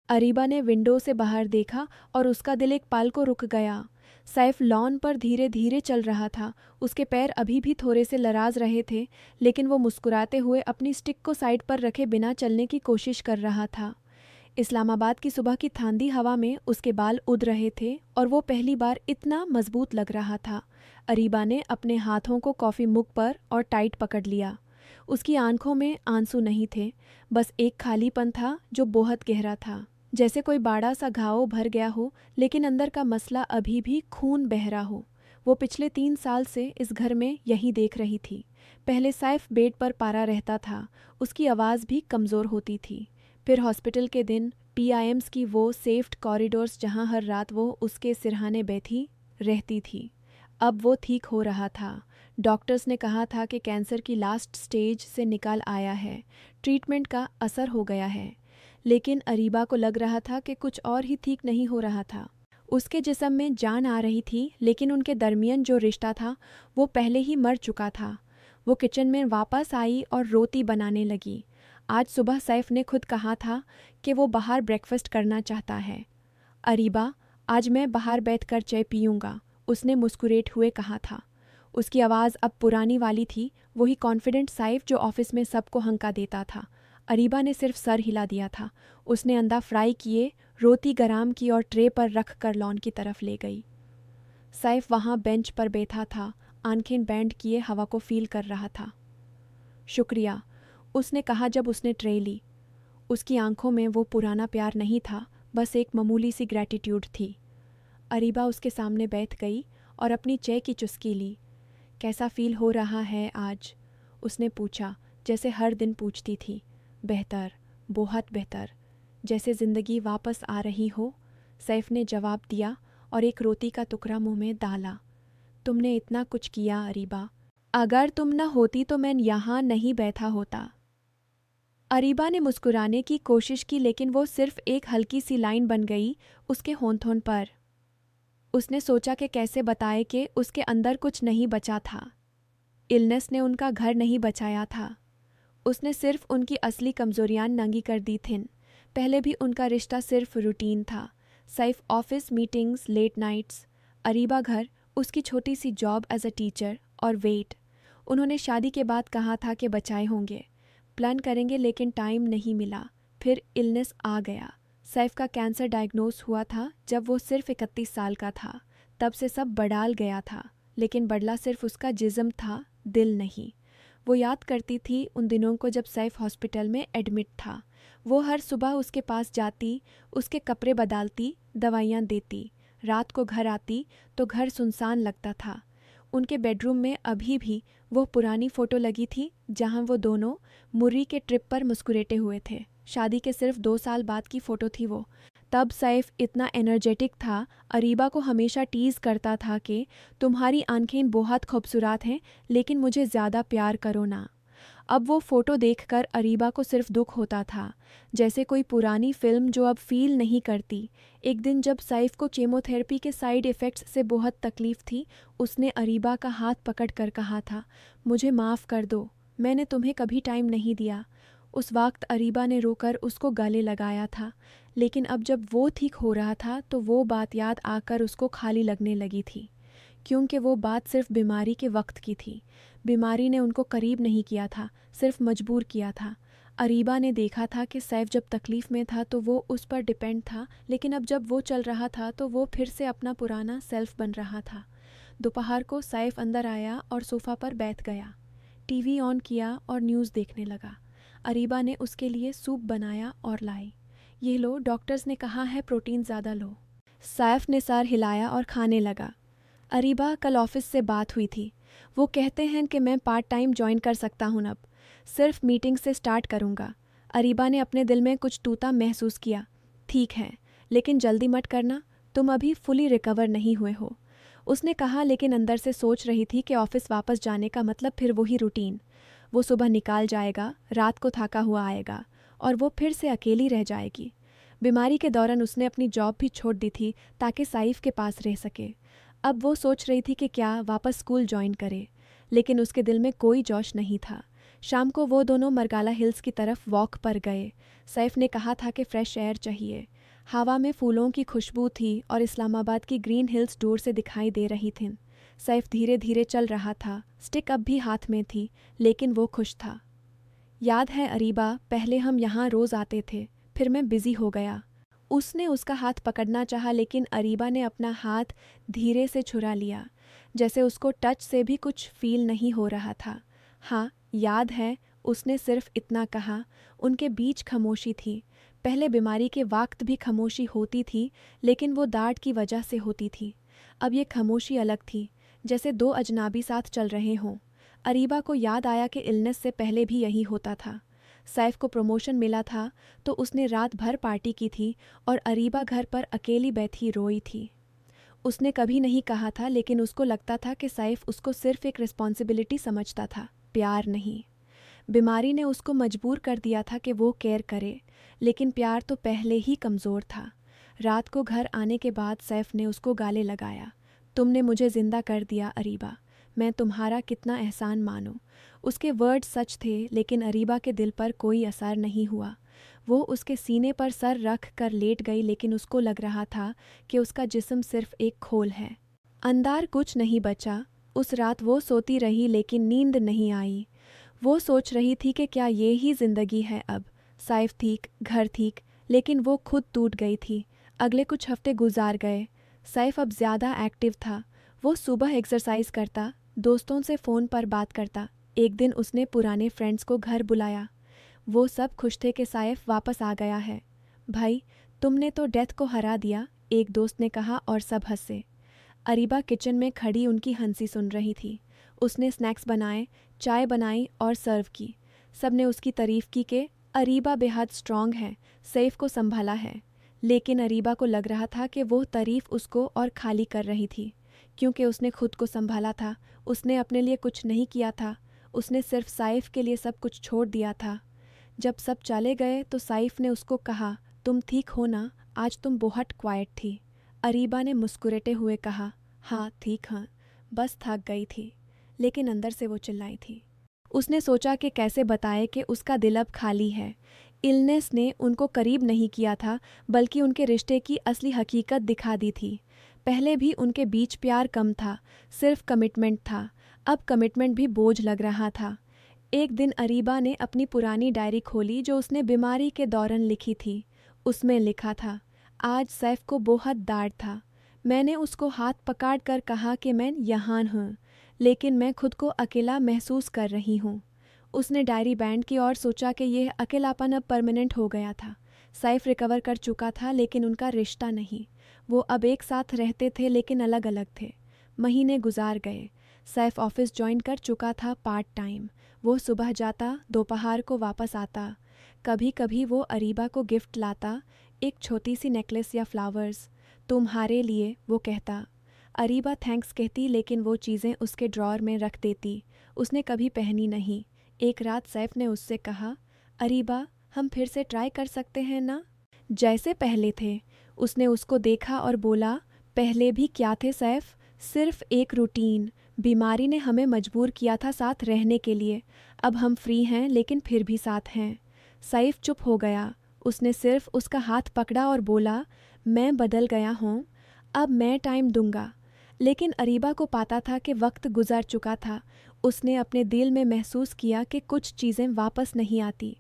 अरीबा ने विंडो से बाहर देखा और उसका दिल एक पल को रुक गया। सैफ लॉन पर धीरे धीरे चल रहा था। उसके पैर अभी भी थोड़े से लराज रहे थे, लेकिन वो मुस्कुराते हुए अपनी स्टिक को साइड पर रखे बिना चलने की कोशिश कर रहा था। इस्लामाबाद की सुबह की ठंडी हवा में उसके बाल उड़ रहे थे और वो पहली बार इतना मजबूत लग रहा था। अरीबा ने अपने हाथों को कॉफ़ी मुग पर और टाइट पकड़ लिया। उसकी आंखों में आंसू नहीं थे, बस एक खालीपन था जो बहुत गहरा था, जैसे कोई बड़ा सा घाव भर गया हो लेकिन अंदर का मसला अभी भी खून बह रहा हो। वो पिछले 3 साल से इस घर में यही देख रही थी। पहले सैफ बेड पर पारा रहता था, उसकी आवाज़ भी कमज़ोर होती थी। फिर हॉस्पिटल के दिन, पीआईएम्स की वो सेफ्ड कॉरिडोर्स जहाँ हर रात वो उसके सिरहाने बैठी रहती थी। अब वो ठीक हो रहा था। डॉक्टर्स ने कहा था कि कैंसर की लास्ट स्टेज से निकल आया है, ट्रीटमेंट का असर हो गया है। लेकिन अरीबा को लग रहा था कि कुछ और ही ठीक नहीं हो रहा था। उसके जिस्म में जान आ रही थी, लेकिन उनके दरमियान जो रिश्ता था वो पहले ही मर चुका था। वो किचन में वापस आई और रोटी बनाने लगी। आज सुबह सैफ ने खुद कहा था कि वो बाहर ब्रेकफास्ट करना चाहता है। अरीबा, आज मैं बाहर बैठकर चाय पीऊँगा, उसने मुस्कुराते हुए कहा था। उसकी आवाज़ अब पुरानी वाली थी, वही कॉन्फिडेंट सैफ जो ऑफिस में सबको हंका देता था। अरीबा ने सिर्फ सर हिला दिया था। उसने अंडा फ्राई किए, रोटी गरम की और ट्रे पर रख कर लॉन की तरफ ले गई। सैफ वहाँ बेंच पर बैठा था, आंखें बैंड किए हवा को फील कर रहा था। शुक्रिया, उसने कहा जब उसने ट्रे ली। उसकी आंखों में वो पुराना प्यार नहीं था, बस एक मामूली सी ग्रैटिट्यूड थी। अरीबा उसके सामने बैठ गई और अपनी चाय की चुस्की ली। कैसा फील हो रहा है आज? उसने पूछा, जैसे हर दिन पूछती थी। बेहतर, बहुत बेहतर, जैसे ज़िंदगी वापस आ रही हो, सैफ ने जवाब दिया और एक रोटी का टुकड़ा मुंह में डाला। तुमने इतना कुछ किया अरीबा, अगर तुम न होती तो मैं यहाँ नहीं बैठा होता। अरीबा ने मुस्कुराने की कोशिश की, लेकिन वो सिर्फ एक हल्की सी लाइन बन गई उसके होंठ पर। उसने सोचा कि कैसे बताए कि उसके अंदर कुछ नहीं बचा था। इलनेस ने उनका घर नहीं बचाया था, उसने सिर्फ उनकी असली कमज़ोरियाँ नंगी कर दी थीं। पहले भी उनका रिश्ता सिर्फ रूटीन था। Saif office meetings, late nights, Areeba घर, उसकी छोटी सी जॉब एज अ टीचर और वेट। उन्होंने शादी के बाद कहा था कि बचाए होंगे, प्लान करेंगे, लेकिन टाइम नहीं मिला। फिर इलनेस आ गया। सैफ का कैंसर डायग्नोस हुआ था जब वो सिर्फ 31 साल का था। तब से सब बदल गया था, लेकिन बदला सिर्फ उसका जिस्म था, दिल नहीं। वो याद करती थी उन दिनों को जब सैफ हॉस्पिटल में एडमिट था। वो हर सुबह उसके पास जाती, उसके कपड़े बदलती, दवाइयाँ देती। रात को घर आती तो घर सुनसान लगता था। उनके बेडरूम में अभी भी वो पुरानी फ़ोटो लगी थी जहाँ वो दोनों मुर्री के ट्रिप पर मुस्कुराते हुए थे। शादी के सिर्फ 2 साल बाद की फ़ोटो थी वो। तब सैफ इतना एनर्जेटिक था, अरीबा को हमेशा टीज़ करता था कि तुम्हारी आंखें बहुत खूबसूरत हैं, लेकिन मुझे ज़्यादा प्यार करो ना। अब वो फ़ोटो देखकर अरीबा को सिर्फ दुख होता था, जैसे कोई पुरानी फिल्म जो अब फील नहीं करती। एक दिन जब सैफ को कीमोथेरेपी के साइड इफ़ेक्ट्स से बहुत तकलीफ़ थी, उसने अरीबा का हाथ पकड़ कर कहा था, मुझे माफ़ कर दो, मैंने तुम्हें कभी टाइम नहीं दिया। उस वक्त अरीबा ने रोकर उसको गले लगाया था, लेकिन अब जब वो ठीक हो रहा था तो वो बात याद आकर उसको खाली लगने लगी थी, क्योंकि वो बात सिर्फ बीमारी के वक्त की थी। बीमारी ने उनको करीब नहीं किया था, सिर्फ मजबूर किया था। अरीबा ने देखा था कि सैफ जब तकलीफ़ में था तो वो उस पर डिपेंड था, लेकिन अब जब वो चल रहा था तो वो फिर से अपना पुराना सेल्फ बन रहा था। दोपहर को सैफ अंदर आया और सोफ़ा पर बैठ गया, टीवी ऑन किया और न्यूज़ देखने लगा। अरीबा ने उसके लिए सूप बनाया और लाई। ये लो, डॉक्टर्स ने कहा है प्रोटीन ज़्यादा लो। सैफ ने सर हिलाया और खाने लगा। अरीबा, कल ऑफिस से बात हुई थी, वो कहते हैं कि मैं पार्ट टाइम ज्वाइन कर सकता हूँ अब, सिर्फ मीटिंग से स्टार्ट करूँगा। अरीबा ने अपने दिल में कुछ टूटा महसूस किया। ठीक है, लेकिन जल्दी मत करना, तुम अभी फुली रिकवर नहीं हुए हो, उसने कहा, लेकिन अंदर से सोच रही थी कि ऑफिस वापस जाने का मतलब फिर वही रूटीन। वो सुबह निकाल जाएगा, रात को थका हुआ आएगा और वो फिर से अकेली रह जाएगी। बीमारी के दौरान उसने अपनी जॉब भी छोड़ दी थी ताकि सैफ के पास रह सके। अब वो सोच रही थी कि क्या वापस स्कूल ज्वाइन करे, लेकिन उसके दिल में कोई जोश नहीं था। शाम को वो दोनों मरगाला हिल्स की तरफ वॉक पर गए। सैफ ने कहा था कि फ्रेश एयर चाहिए। हवा में फूलों की खुशबू थी और इस्लामाबाद की ग्रीन हिल्स दूर से दिखाई दे रही थीं। सैफ धीरे धीरे चल रहा था, स्टिक अब भी हाथ में थी, लेकिन वो खुश था। याद है अरीबा, पहले हम यहाँ रोज़ आते थे, फिर मैं बिज़ी हो गया। उसने उसका हाथ पकड़ना चाहा, लेकिन अरीबा ने अपना हाथ धीरे से छुड़ा लिया, जैसे उसको टच से भी कुछ फील नहीं हो रहा था। हाँ याद है, उसने सिर्फ इतना कहा। उनके बीच खामोशी थी। पहले बीमारी के वक्त भी खामोशी होती थी, लेकिन वो डांट की वजह से होती थी। अब ये खामोशी अलग थी, जैसे दो अजनाबी साथ चल रहे हों। अरीबा को याद आया कि इलनेस से पहले भी यही होता था। सैफ को प्रमोशन मिला था तो उसने रात भर पार्टी की थी और अरीबा घर पर अकेली बैठी रोई थी। उसने कभी नहीं कहा था, लेकिन उसको लगता था कि सैफ उसको सिर्फ एक रिस्पॉन्सिबिलिटी समझता था, प्यार नहीं। बीमारी ने उसको मजबूर कर दिया था कि वो केयर करे, लेकिन प्यार तो पहले ही कमज़ोर था। रात को घर आने के बाद सैफ ने उसको गाले लगाया। तुमने मुझे ज़िंदा कर दिया अरीबा, मैं तुम्हारा कितना एहसान मानूं। उसके वर्ड सच थे, लेकिन अरीबा के दिल पर कोई असर नहीं हुआ। वो उसके सीने पर सर रख कर लेट गई, लेकिन उसको लग रहा था कि उसका जिस्म सिर्फ एक खोल है, अंदर कुछ नहीं बचा। उस रात वो सोती रही, लेकिन नींद नहीं आई। वो सोच रही थी कि क्या ये ही ज़िंदगी है अब। सैफ ठीक, घर ठीक, लेकिन वो खुद टूट गई थी। अगले कुछ हफ्ते गुजार गए। सैफ अब ज़्यादा एक्टिव था। वो सुबह एक्सरसाइज करता, दोस्तों से फ़ोन पर बात करता। एक दिन उसने पुराने फ्रेंड्स को घर बुलाया। वो सब खुश थे कि सैफ वापस आ गया है। भाई, तुमने तो डेथ को हरा दिया, एक दोस्त ने कहा और सब हंसे। अरीबा किचन में खड़ी उनकी हंसी सुन रही थी। उसने स्नैक्स बनाए, चाय बनाई और सर्व की। सबने उसकी तारीफ़ की कि अरीबा बेहद स्ट्रॉन्ग है, सैफ को संभाला है। लेकिन अरीबा को लग रहा था कि वो तारीफ़ उसको और खाली कर रही थी, क्योंकि उसने खुद को संभाला था। उसने अपने लिए कुछ नहीं किया था, उसने सिर्फ सैफ के लिए सब कुछ छोड़ दिया था। जब सब चले गए तो सैफ ने उसको कहा, तुम ठीक हो ना, आज तुम बहुत क्वाइट थी। अरीबा ने मुस्कुराते हुए कहा, हाँ ठीक हाँ, बस थक गई थी। लेकिन अंदर से वो चिल्लाई थी। उसने सोचा कि कैसे बताए कि उसका दिल अब खाली है। इलनेस ने उनको करीब नहीं किया था, बल्कि उनके रिश्ते की असली हकीकत दिखा दी थी। पहले भी उनके बीच प्यार कम था, सिर्फ कमिटमेंट था। अब कमिटमेंट भी बोझ लग रहा था। एक दिन अरीबा ने अपनी पुरानी डायरी खोली जो उसने बीमारी के दौरान लिखी थी। उसमें लिखा था, आज सैफ को बहुत दर्द था। मैंने उसको हाथ पकड़ कर कहा कि मैं यहाँ हूँ, लेकिन मैं खुद को अकेला महसूस कर रही हूँ। उसने डायरी बैंड की और सोचा कि यह अकेलापन अब परमानेंट हो गया था। सैफ रिकवर कर चुका था, लेकिन उनका रिश्ता नहीं। वो अब एक साथ रहते थे, लेकिन अलग अलग थे। महीने गुजार गए। सैफ ऑफिस ज्वाइन कर चुका था पार्ट टाइम। वो सुबह जाता, दोपहर को वापस आता। कभी कभी वो अरीबा को गिफ्ट लाता, एक छोटी सी नेकलेस या फ्लावर्स। तुम्हारे लिए, वो कहता। अरीबा थैंक्स कहती, लेकिन वो चीज़ें उसके ड्रॉर में रख देती। उसने कभी पहनी नहीं। एक रात सैफ ने उससे कहा, अरीबा, हम फिर से ट्राई कर सकते हैं ना, जैसे पहले थे। उसने उसको देखा और बोला, पहले भी क्या थे सैफ, सिर्फ एक रूटीन। बीमारी ने हमें मजबूर किया था साथ रहने के लिए। अब हम फ्री हैं, लेकिन फिर भी साथ हैं। सैफ चुप हो गया। उसने सिर्फ उसका हाथ पकड़ा और बोला, मैं बदल गया हूँ, अब मैं टाइम दूंगा। लेकिन अरीबा को पता था कि वक्त गुजर चुका था। उसने अपने दिल में महसूस किया कि कुछ चीज़ें वापस नहीं आती।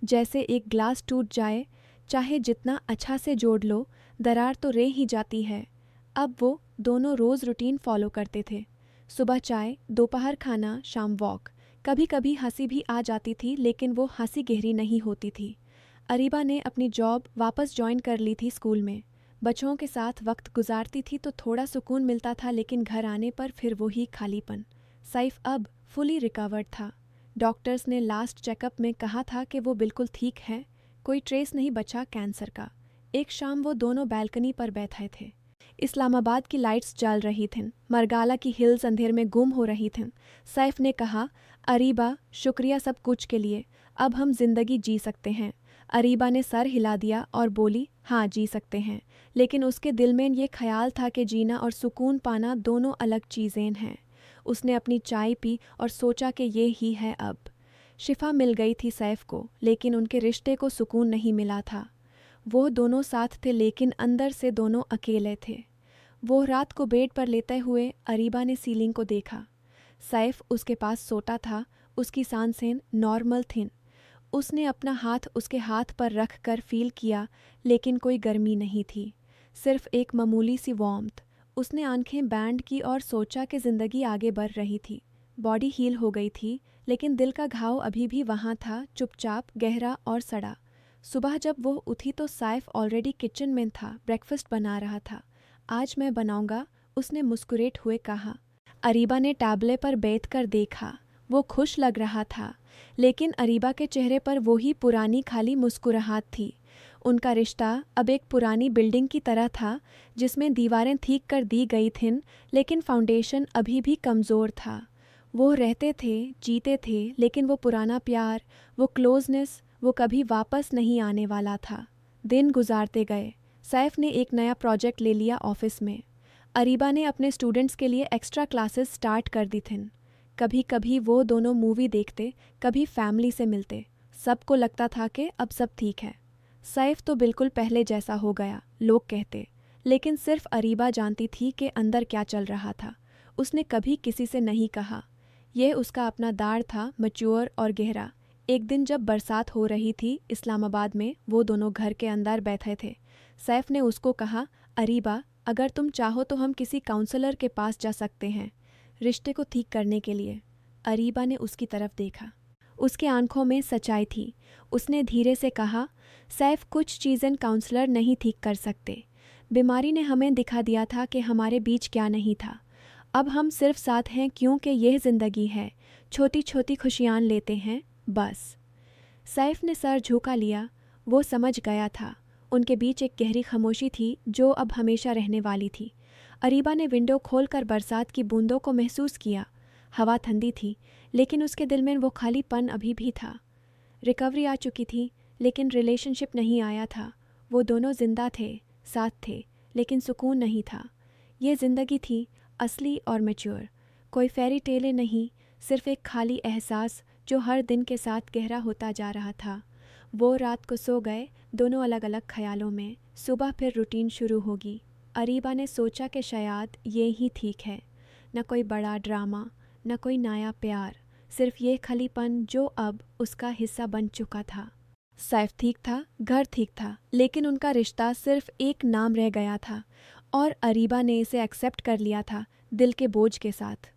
जैसे एक ग्लास टूट जाए, चाहे जितना अच्छा से जोड़ लो, दरार तो रह ही जाती है। अब वो दोनों रोज़ रूटीन फॉलो करते थे। सुबह चाय, दोपहर खाना, शाम वॉक। कभी कभी हंसी भी आ जाती थी, लेकिन वो हंसी गहरी नहीं होती थी। अरीबा ने अपनी जॉब वापस ज्वाइन कर ली थी। स्कूल में बच्चों के साथ वक्त गुजारती थी तो थोड़ा सुकून मिलता था, लेकिन घर आने पर फिर वही खालीपन। सैफ अब फुली रिकवर्ड था। डॉक्टर्स ने लास्ट चेकअप में कहा था कि वो बिल्कुल ठीक है, कोई ट्रेस नहीं बचा कैंसर का। एक शाम वो दोनों बैल्कनी पर बैठे थे। इस्लामाबाद की लाइट्स जल रही थीं, मरगाला की हिल्स अंधेर में गुम हो रही थीं। सैफ ने कहा, अरीबा, शुक्रिया सब कुछ के लिए, अब हम जिंदगी जी सकते हैं। अरीबा ने सर हिला दिया और बोली, हाँ जी सकते हैं। लेकिन उसके दिल में ये ख्याल था कि जीना और सुकून पाना दोनों अलग चीज़ें हैं। उसने अपनी चाय पी और सोचा कि ये ही है अब। शिफा मिल गई थी सैफ को, लेकिन उनके रिश्ते को सुकून नहीं मिला था। वो दोनों साथ थे लेकिन अंदर से दोनों अकेले थे। वो रात को बेड पर लेटे हुए अरीबा ने सीलिंग को देखा। सैफ उसके पास सोता था, उसकी सांसें नॉर्मल थीं। उसने अपना हाथ उसके हाथ पर रख कर फील किया, लेकिन कोई गर्मी नहीं थी, सिर्फ एक मामूली सी वार्मथ। उसने आंखें बैंड की और सोचा कि ज़िंदगी आगे बढ़ रही थी। बॉडी हील हो गई थी, लेकिन दिल का घाव अभी भी वहाँ था, चुपचाप, गहरा और सड़ा। सुबह जब वो उठी तो सैफ ऑलरेडी किचन में था, ब्रेकफास्ट बना रहा था। आज मैं बनाऊंगा, उसने मुस्कुराते हुए कहा। अरीबा ने टैबले पर बैठकर देखा। वो खुश लग रहा था, लेकिन अरीबा के चेहरे पर वही पुरानी खाली मुस्कुराहट थी। उनका रिश्ता अब एक पुरानी बिल्डिंग की तरह था, जिसमें दीवारें ठीक कर दी गई थीं, लेकिन फाउंडेशन अभी भी कमज़ोर था। वो रहते थे, जीते थे, लेकिन वो पुराना प्यार, वो क्लोजनेस, वो कभी वापस नहीं आने वाला था। दिन गुजारते गए। सैफ ने एक नया प्रोजेक्ट ले लिया ऑफिस में। अरीबा ने अपने स्टूडेंट्स के लिए एक्स्ट्रा क्लासेस स्टार्ट कर दी थीं। कभी कभी वो दोनों मूवी देखते, कभी फैमिली से मिलते। सबको लगता था कि अब सब ठीक है। सैफ तो बिल्कुल पहले जैसा हो गया, लोग कहते, लेकिन सिर्फ अरीबा जानती थी कि अंदर क्या चल रहा था। उसने कभी किसी से नहीं कहा। यह उसका अपना दार था, मैच्योर और गहरा। एक दिन जब बरसात हो रही थी इस्लामाबाद में, वो दोनों घर के अंदर बैठे थे। सैफ ने उसको कहा, अरीबा, अगर तुम चाहो तो हम किसी काउंसलर के पास जा सकते हैं, रिश्ते को ठीक करने के लिए। अरीबा ने उसकी तरफ देखा। उसके आंखों में सच्चाई थी। उसने धीरे से कहा, सैफ, कुछ चीज़ें काउंसलर नहीं ठीक कर सकते। बीमारी ने हमें दिखा दिया था कि हमारे बीच क्या नहीं था। अब हम सिर्फ साथ हैं क्योंकि यह ज़िंदगी है। छोटी छोटी खुशियाँ लेते हैं, बस। सैफ ने सर झुका लिया। वो समझ गया था, उनके बीच एक गहरी खामोशी थी जो अब हमेशा रहने वाली थी। अरीबा ने विंडो खोलकर बरसात की बूंदों को महसूस किया। हवा ठंडी थी, लेकिन उसके दिल में वो खालीपन अभी भी था। रिकवरी आ चुकी थी, लेकिन रिलेशनशिप नहीं आया था। वो दोनों जिंदा थे, साथ थे, लेकिन सुकून नहीं था। ये ज़िंदगी थी, असली और मैच्योर। कोई फेरी टेले नहीं, सिर्फ एक खाली एहसास जो हर दिन के साथ गहरा होता जा रहा था। वो रात को सो गए, दोनों अलग अलग ख्यालों में। सुबह फिर रूटीन शुरू होगी। अरीबा ने सोचा कि शायद ये ही ठीक है। न कोई बड़ा ड्रामा, न कोई नया प्यार, सिर्फ ये खालीपन जो अब उसका हिस्सा बन चुका था। सैफ ठीक था, घर ठीक था, लेकिन उनका रिश्ता सिर्फ एक नाम रह गया था, और अरीबा ने इसे एक्सेप्ट कर लिया था, दिल के बोझ के साथ।